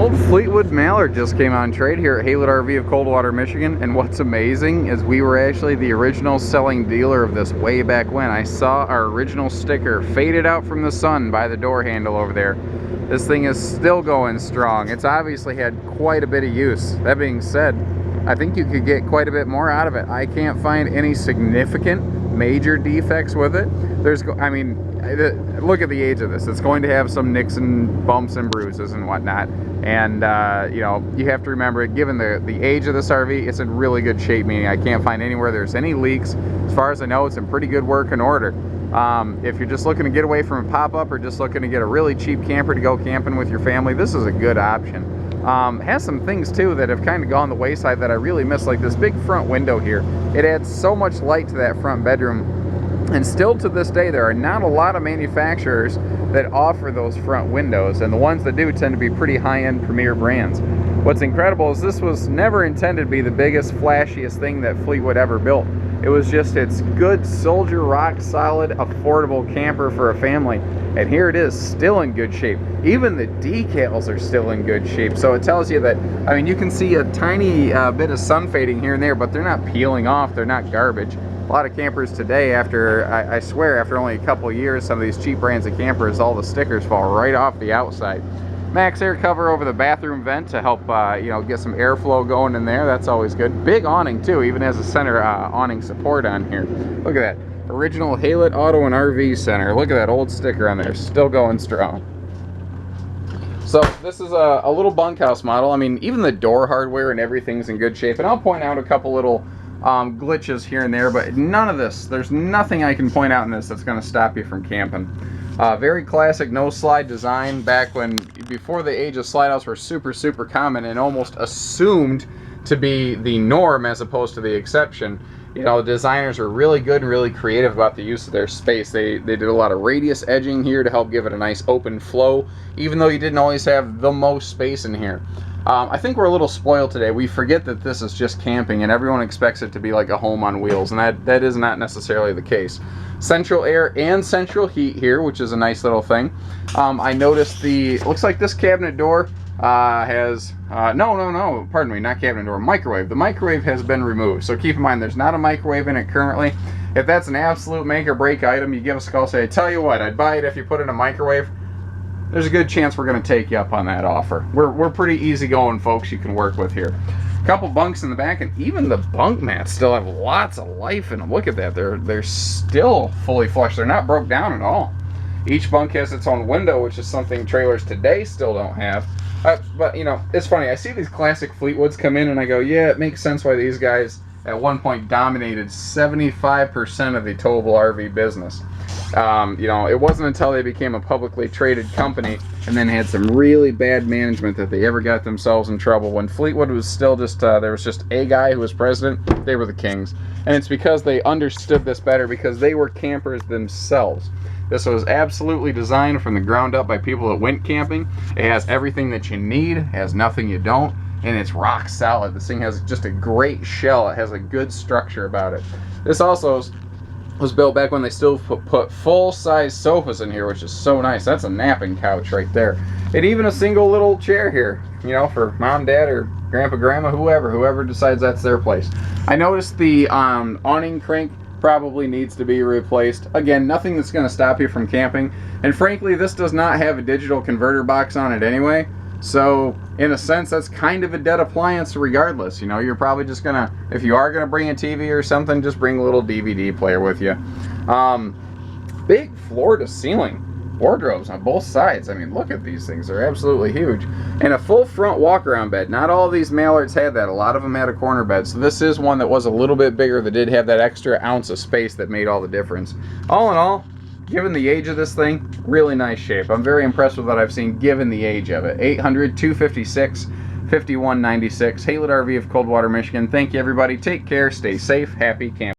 Old Fleetwood Mallard just came on trade here at Mallard RV of Coldwater, Michigan, and what's amazing is we were actually the original selling dealer of this way back when. I saw our original sticker faded out from the sun by the door handle over there. This thing is still going strong. It's obviously had quite a bit of use. That being said, I think you could get quite a bit more out of it. I can't find any significant major defects with it. Look at the age of this. It's going to have some nicks and bumps and bruises and whatnot. And, you know, you have to remember, given the age of this RV, it's in really good shape, meaning I can't find anywhere there's any leaks. As far as I know, it's in pretty good working order. If you're just looking to get away from a pop-up or just looking to get a really cheap camper to go camping with your family, this is a good option. Has some things too that have kind of gone the wayside that I really miss, like this big front window here. It adds so much light to that front bedroom. And still to this day, there are not a lot of manufacturers that offer those front windows, and the ones that do tend to be pretty high-end premier brands. What's incredible is this was never intended to be the biggest, flashiest thing that Fleetwood ever built. It was just its good, soldier, rock-solid, affordable camper for a family. And here it is, still in good shape. Even the decals are still in good shape. So it tells you that, I mean, you can see a tiny bit of sun fading here and there, but they're not peeling off, they're not garbage. A lot of campers today, I swear, after only a couple of years, some of these cheap brands of campers, all the stickers fall right off the outside. Max air cover over the bathroom vent to help, you know, get some airflow going in there. That's always good. Big awning too, even has a center awning support on here. Look at that. Original Mallard Auto and RV Center. Look at that old sticker on there, still going strong. So this is a little bunkhouse model. I mean, even the door hardware and everything's in good shape. And I'll point out a couple little glitches here and there, but none of this, there's nothing I can point out in this that's going to stop you from camping. Very classic no slide design back when, before the age of slide outs were super common and almost assumed to be the norm as opposed to the exception. You know, the designers were really good and really creative about the use of their space. They did a lot of radius edging here to help give it a nice open flow, even though you didn't always have the most space in here. I think we're a little spoiled today. We forget that this is just camping and everyone expects it to be like a home on wheels, and that is not necessarily the case. Central air and central heat here, which is a nice little thing. I noticed looks like this cabinet door has, no, pardon me, not cabinet door, microwave. The microwave has been removed, so keep in mind there's not a microwave in it currently. If that's an absolute make or break item, you give us a call, say, I tell you what, I'd buy it if you put in a microwave. There's a good chance we're going to take you up on that offer. We're pretty easygoing folks you can work with here. A couple bunks in the back, and even the bunk mats still have lots of life in them. Look at that. They're still fully flush. They're not broke down at all. Each bunk has its own window, which is something trailers today still don't have. But, you know, it's funny. I see these classic Fleetwoods come in, and I go, yeah, it makes sense why these guys at one point dominated 75% of the towable RV business. You know, it wasn't until they became a publicly traded company and then had some really bad management that they ever got themselves in trouble. When Fleetwood was still just, there was just a guy who was president, they were the kings. And it's because they understood this better, because they were campers themselves. This was absolutely designed from the ground up by people that went camping. It has everything that you need, has nothing you don't, and it's rock solid. This thing has just a great shell. It has a good structure about it. This also was built back when they still put full-size sofas in here, which is so nice. That's a napping couch right there. And even a single little chair here, you know, for mom, dad, or grandpa, grandma, whoever decides that's their place. I noticed the awning crank probably needs to be replaced. Again, nothing that's going to stop you from camping. And frankly, this does not have a digital converter box on it anyway. So, in a sense, that's kind of a dead appliance regardless. You know, you're probably just going to, if you are going to bring a TV or something, just bring a little DVD player with you. Big floor-to-ceiling wardrobes on both sides. I mean, look at these things. They're absolutely huge. And a full front walk-around bed. Not all of these Mallards had that. A lot of them had a corner bed. So this is one that was a little bit bigger, that did have that extra ounce of space that made all the difference. All in all, given the age of this thing, really nice shape. I'm very impressed with what I've seen given the age of it. 800-256-5196. Mallard RV of Coldwater, Michigan. Thank you, everybody. Take care. Stay safe. Happy camping.